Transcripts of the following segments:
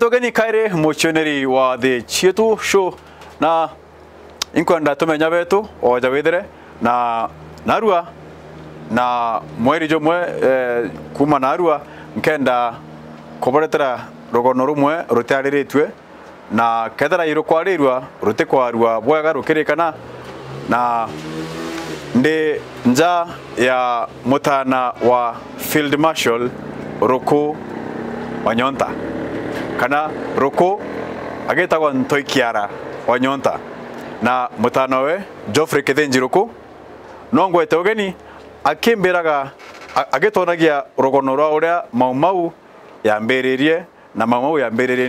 togeni kaire mochoneri wa the Chietu show na inkwenda tumenya betu ojawithire na narua na mweri jomwe kuma narua nkenda koboretera rogono rumwe rutariritwe na kethera irukwarirwa rutikwarua bwega rukirikana na ndi nja ya mutana wa Field Marshal Ruku Wanyonta kana Ruku agitagwa Ntoikiara Wanyonta na mutana we Geoffrey Kithinji Ruku nongwete ugeni akimbiraga agitonagia rogono rwa uria maumau yambiririe na maumau yambiririe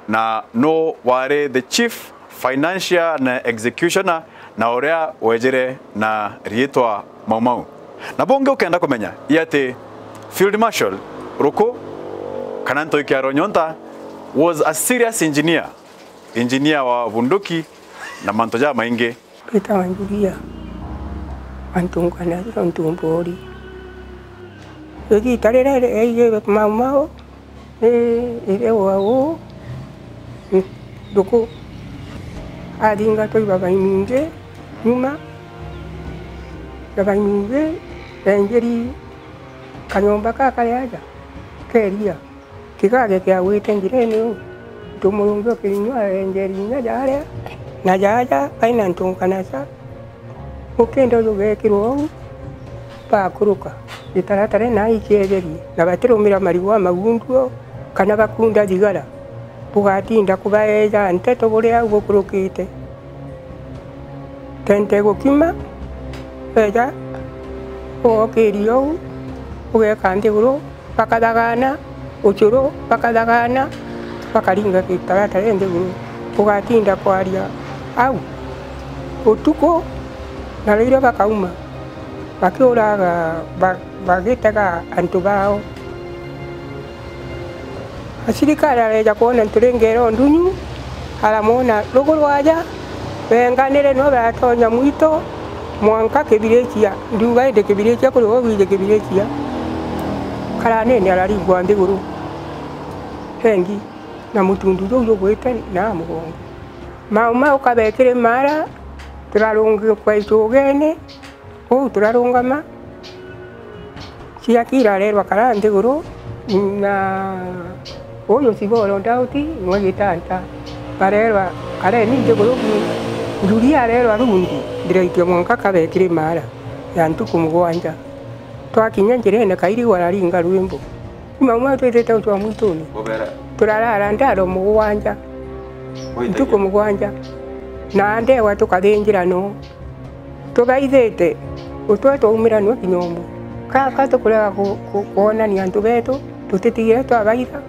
na no ware the chief financial na executioner na uria wejere na rietwa maumau na bonge ukenda kumenya yate Field Marshal Ruku kana Ntoikiara Wanyonta was a serious engineer wa bunduki na mantoja maingi itawanjulia antungana ntumbori yogi tarere eye maumau ile wao Ruku adinga toi baba iminge nyuma baba iminge engeri kanyomba kakayaja keria kikage kya witengirene tumurungo kinywa engeri nyajare najaja aina ntunkanasa ukendo lugekirwo pakuruka itaratare na ikegeri na batirumira mariwa magunduo kana bakunda digara bugatinda kubaeja nteto buria gukurukite tente gukima eja okirio ugekande guru bakadagana uchuro bakadagana bakaringa kitaratare ndeguru bugatinda kwaria au utuko na rira bakauma bakiuraga bagitaga antu bao asirikali areja kuona nturengero ndunyu aramona rugurwaja benganire no batonya mwito mwanka kibirechia nduga inde kibirechia kuri wobije kibirechia karanene ararigwa ndiguru hengi na mutundu yo gwete na mugongo mauma ukabekire mara turarunga kwa itogene turarungama ciakira rerwa karande guru na oyo siboro ndauti mwagitanta barerwa kare ni ndeguru nduria rerwa rundi ndireitwe mwanka kabekire mara ya ntuku mugwanja twakinya njirene kairi wararinga rwimbo mauma twetete utwa mwituni turarara ndaro mugwanja ntuku mugwanja na ndewa tukathinjira no tugaithite utweto umira no kinyombo kaka tukurega kuona ni antu betu tutitigire twagaitha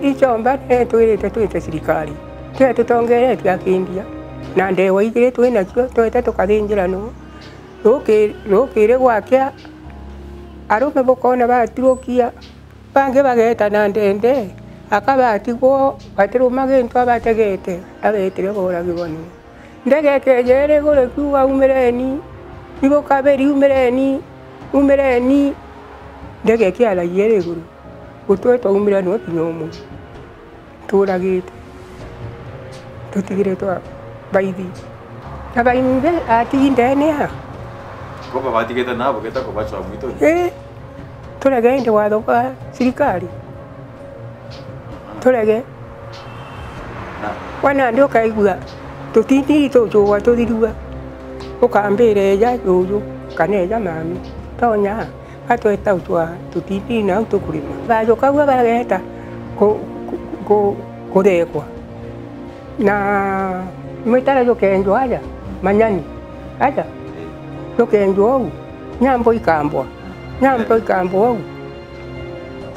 ichomba twirite sirikali twetutongere twakindia na ndewa igire twinacio twete tukathinjira no rukire gwakia arume bokona batirukia bange bageta na ndende akabatigwo batirumage ntwa bategete abetire boragiboni ndege kejere gore kuwa umereni ibo kaberi umereni ndege kiala yere guru utweto umira no kinyomo turagite tutigire twa baidi abaimbe atindene ha ko babatigeta nabo geta ko bacho mwito turagende wadoka sirikali turage wana ndio kaigua tutindi tojo tudirua ukambire ya yoyo kaneja mami tonya atweta utwa tutindi na utukurima bajo kagwa bageta ko dekwa na mitara yo kenjo aja manyani aja yo kenjo nyambo ikambwa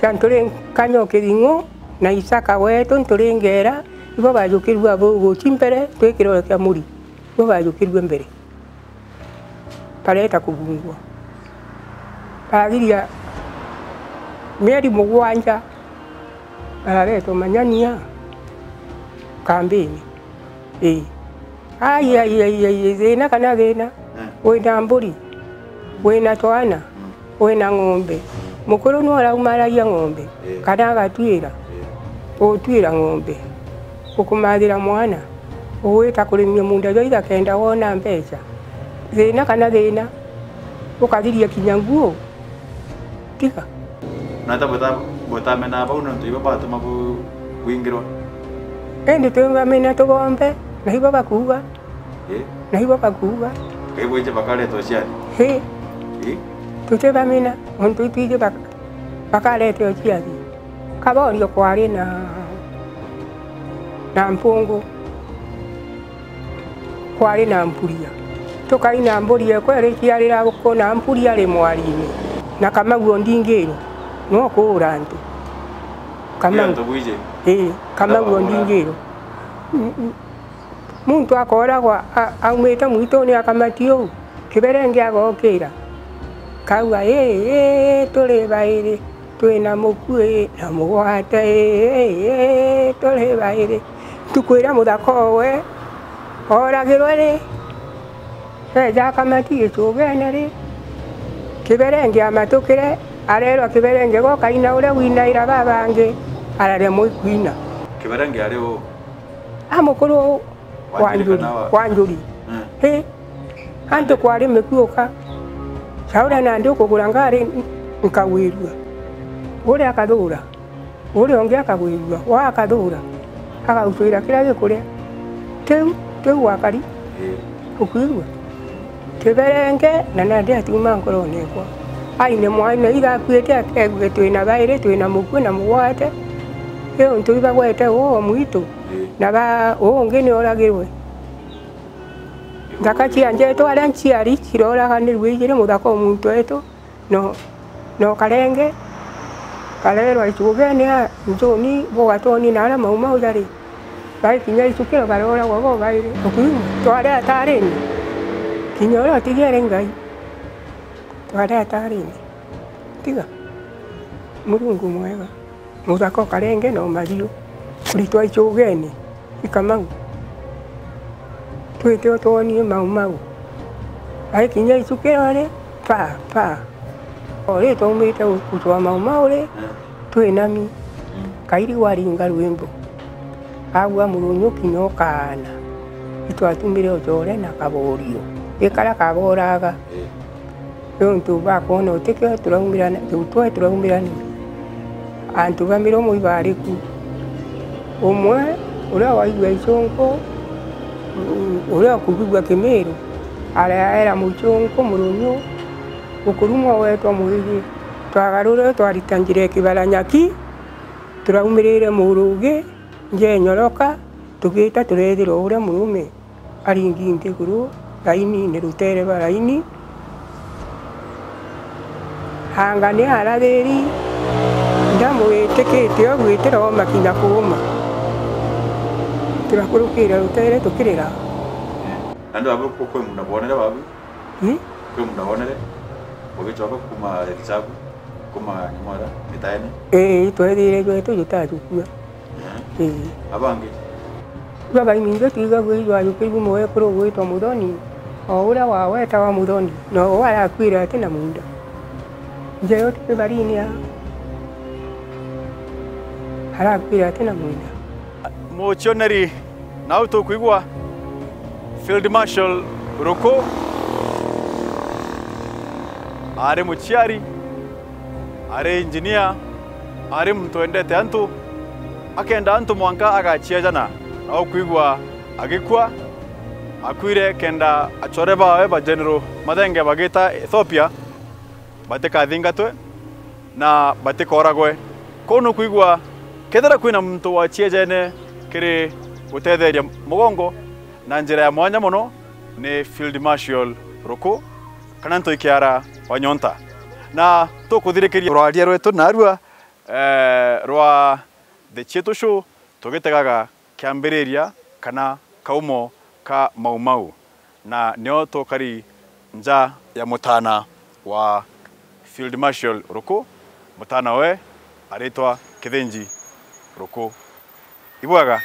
kantore kanyo kiringo na isaka wetu nturengera ibo bajukirwa bo chimpere twekiro kya muri bo bajukirwa mbere pareta kubungwa pagiria meri mugwanja arareto manyania kambini ai zena kana zena wena mburi wena twana wena ng'ombe mukuru no araumaragia ng'ombe kana agatwira Ũtuĩra ng'ombe, ũkũmathĩra mwana, ũgwĩta kũrĩmia mũndũ joitha kenda wona mbeca. Thĩna kana thĩna, ũkathiria kinya nguo. Tiga. Na ta bũtamena bau nĩ tũiba batũma buingĩrwo. Ĩndĩ twĩbamena tũgombe, na ibo bakuga. Na ibo bakuga. Kaibo ije bakaletwo ciani. Tũtĩbamena, ontu itwije bakaletwo ciani. Kaborio kwarĩ na mpungu. Kwarĩ na mburia. Tũkaina mburia kwere ciarĩra gũkũ na mburia rĩ mwari-inĩ. Na Kamau ndingĩrwo, no kũũra andũ. Kamau. Kamau ndingĩrwo. Muntu akoragwo aumĩte mwitũ-inĩ akamatio kĩberenge agokĩra. Kauga tũrĩ baĩrĩ, twĩna mũkuĩ na mũgwate tũrĩ baĩrĩ. Tukwĩra mũthaka ũwe oragĩrwo rĩ. Eja akamati gĩcũgene rĩ. Kĩberenge amatũkĩre, arerwo kĩberenge gokaina ũrĩa winaira babangĩ arare mũikuina. Kĩberenge arĩ ũũ? Mũkũrũ Wanjũri. Antũ kwarĩ mĩkuũka. Caũra na andũ kũgũra ngari nkagwĩrua. Ũrĩa akathũra. Ũrĩa ũngĩ akagwĩrua. Wa akathũra. Agaũtwĩra kĩrĩa gĩkũrĩa. Tĩu wakari. Ũkwĩrua. Kĩberenge na nandĩ atiuma ngoro nekwa. Aine mwana igakuĩte akegwe twĩna baĩrĩ, twĩna mũkuĩ na mũgwate. Ĩyo ntũiba gwete ũũ mwitũ. Na ũngĩ nĩ oragĩrwe. Thaka cianjetwo arĩa nciari ciroraganĩrwo igĩrĩ mũthaka mũntũ etũ. No karenge. Karerwa icũgene njoni bogatoni na arĩa mauma ũjarĩ. Baĩkinya icukĩro baroragwo bo baĩrĩ. Ũkwĩrua. Tware atarĩni. Kinya ũrĩa tigere Ngai. Tware atarĩni. Tiga. Mũrungu mwega. Mũthaka karenge no mariũ. Kũritwa icũgene. Kamau. Twĩte ũtonie mau. Baĩkinya icukĩro rĩ. Pa. Orĩ twaumĩte gũtwa mau rĩ. Twĩnami. Kairi waringa rwĩmbo. Agua mũrũnyũ kinya ũkana. Itwatumire ũjore na kaborio. Gĩkara kaboraga. Rĩu ntũbakona ũtĩkĩo tũraumĩrana. Antũ bamĩromo ibarĩku. Ũmwe ũrĩa waigua icũnkũ, ũrĩa kũbigwa Kĩmĩrũ, araera mũicũnkũ mũrũnyũ, ũkũrumwo wetwa mwĩgĩ. Twagarũrire twarita njĩra Kĩbaranyaki, tũraumĩrĩire Mũrũgĩ, Njenyoroka, tũgĩta tũrethĩra ũrĩa mũrũme aringi nthĩgũrũ, raini nĩ rũtere baraini. Hanga nĩ arathĩri, ndamwĩtĩkĩte ũgwĩtĩra o makinya kũũma. Tũrakũrũkĩra rũtere tũkĩrĩra. Andũ abo kwĩ mũndũ bonere babu? Kwĩ mũndũ bonere? Ũgĩcoka kuma Rekisabu, kuma Nyamwara, mĩtaeni? Twethire gwetũ tũtatũkua. Abangĩ? Babainingĩ tiga gwĩjwa yũkĩrĩgu mwe kũrũ gwĩtwa Mũthoni. O ũrĩa wawetaga Mũthoni, no arakuĩra atĩ na munda. Njeo tĩbarini ya. Arakuĩra atĩ na munda. Mũcioneri nau tũkũigua Field Marshal Rũkũ arĩ mũciari, arĩ engineer, arĩ mtu endete antu, akenda antu mwanka agachiajana au kuigwa agikwa akuire kenda achore bawe ba general Mathenge bagita Ethiopia bateka thingatwe na bateka oragwe kono kuigwa kethera kwina mtu wachiajane kiri gutetheria mugongo na njira ya mwanya muno ni Field Marshal Rũkũ kana nto ikiara Wanyonta na tukuthirikiria rwaria rwetu narua rwa The Chietu Show tugitegaga kiambiriria kana kaumo ka Mau na nio tukari nja ya mutana wa Field Marshal Rũkũ mutana we aritwa Kithinji Rũkũ ibwaga